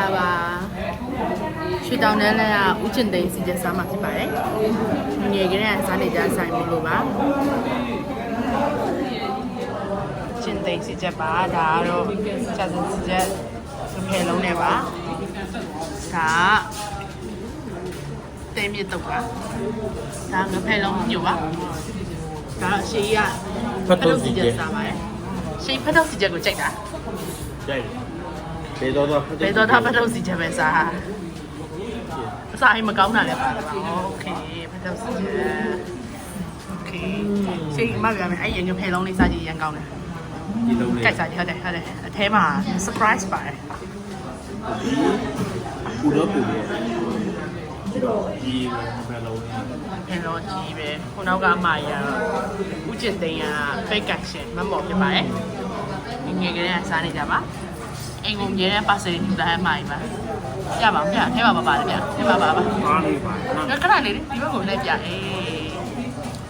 လာပါရွှေတောင်တန်းလည်းကဦးကျင်သိန်းစီချက်စားမှာဖြစ်ပါတယ်ငယ်ကလေးကစားနေကြဆိုင်မလို့ပါကျင်သိန်းစီချက်ပါဒါကတော့ချက်စစီချက်စဖယ်လုံးနဲ့ပါဒါတဲမြစ်တော့ပါဒါငဖယ်လုံးညိုပါဒါအရှိကဖတ်တော့စီချက်စားပါတယ်ရှိဖတ်တော့စီချက်ကိုကြိုက်တာကြိုက်ဘေးတော့ဖတ်တော့စီချက်ပဲစားအစားအိမ်မကောင်းတာလည်းပါတယ်ပါโอเคဖတ်တော့စီချက်โอเคရှိမှပြောမယ်အဲ့ရင်ငဖယ်လုံးလေးစားကြည့်ရန်ကောင်းတယ်ဒီလုံးလေးကြိုက်စားကြည့်ဟုတ်တယ်အထဲမှာ surprise ပါတယ်ပူတော့ပူတယ်ဒီဘယ်လိုဖယ်လုံးကြီးပဲခုနောက်ကအမကြီးကတော့ဦးကျင်သိန်းက fake action မမော်ဖြစ်ပါတယ်ငယ်ကလေးကစားနေကြပါအိမ်ကုန်ကျဲတဲ့ပါစယ်ယူလာတဲ့အမကြီးပါကြပါဦးဗျထဲမှာပါတယ်ဗျထဲမှာပါပါလေးပါခဏလေးဒီဘက်ကိုလိုက်ပြအေး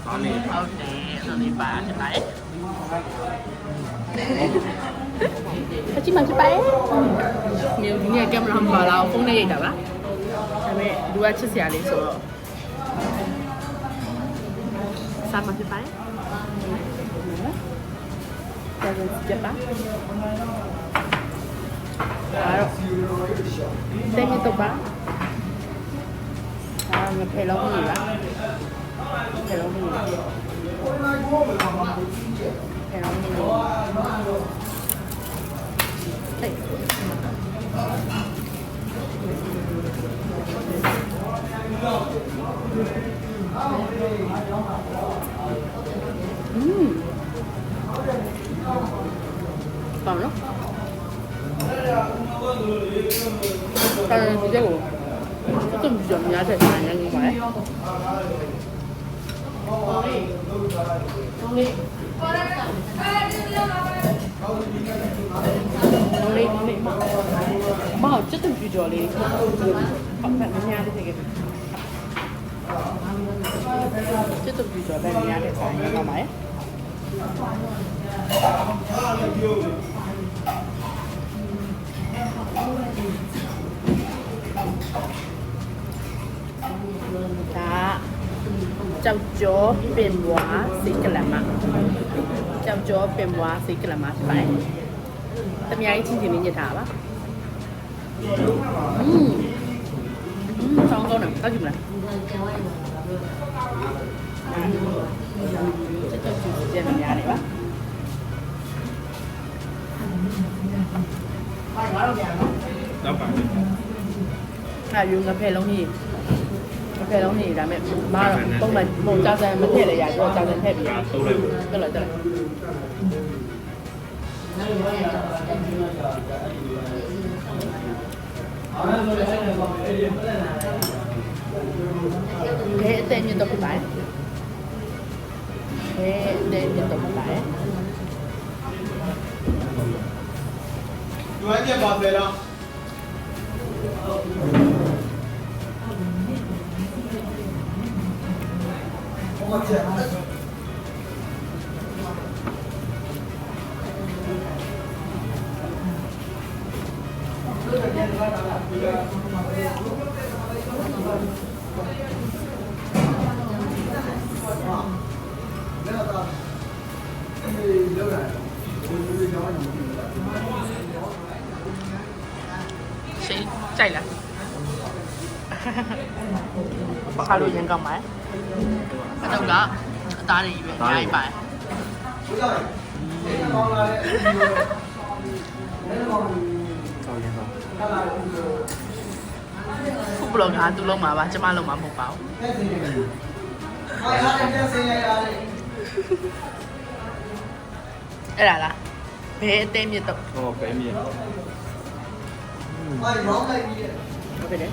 ပါလေးဟုတ်တယ်အဲ့လိုလေးပါဖြစ်ပါတယ်အချိမဖြစ်ပါတယ်မြေဒီနေ့ကင်မရာမှာလာဖုန်းနဲ့ရိုက်တာပါဒါပေမဲ့လူကချစ်စရာလေးဆိုတော့စားမှဖြစ်ပါတယ်ဒါဆိုကြပါအားတော့တဲမြတော့ပါငါဖယ်လုံးကြီးပါဖယ်လုံးကြီးဖယ်လုံးကြီးကောင်းနော်ဒီကြောတုံးကြများတဲ့ဆိုင်ရင်းပါလေမောကျွတ်တူကြော်လေးပတ်ပတ်များတဲ့တကယ်ကျွတ်တူကြော်ပဲများတဲ့ဆိုင်ရင်းပါလေဒါကြောက်ကြောပင်ဝါစိတ်ကလမကြောက်ကြောပင်ဝါစိတ်ကလမဖြစ်ပါတယ်တမယားကြီးချင်းချင်းလေးညစ်ထားပါဆောင်းကောင်းတယ်တောက်ကြည့်မလားချက်ချက်ကြည့်နေရတယ်ပါတော့ပါအဲ့ယူငဖယ်လုံးကြီးငဖယ်လုံးကြီးဒါမဲ့မာပုံမှန်ပုံကြောက်စံမထည့်လေရတော့ကြောက်စံထည့်ပြီးတုံးလိုက်တက်လိုက်ဘယ်အသေးမြတ်တော့ပြပါတယ်ဘယ်အသေးမြတ်တော့ပြပါတယ်ကျွမ်းကျပါပဲလားဟုတ်ကဲ့ရှိကြိုက်လားခါလို့ရင်ကောင်းပါအတော့ကအသားတွေကြီးပဲအများကြီးပါတယ်ခုဘလော့ကသူ့လုံးမှာပါကျမလုံးမှာမဟုတ်ပါဘူးအဲ့ဒါလားဘယ်အသေးမြစ်တော့ဟောပဲမြစ်ဟုတ်တယ်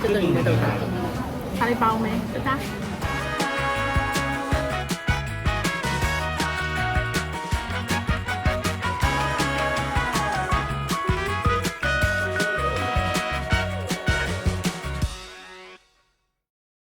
တော်တော်ကြီးတော့ခါလေးပေါင်းမယ်တသား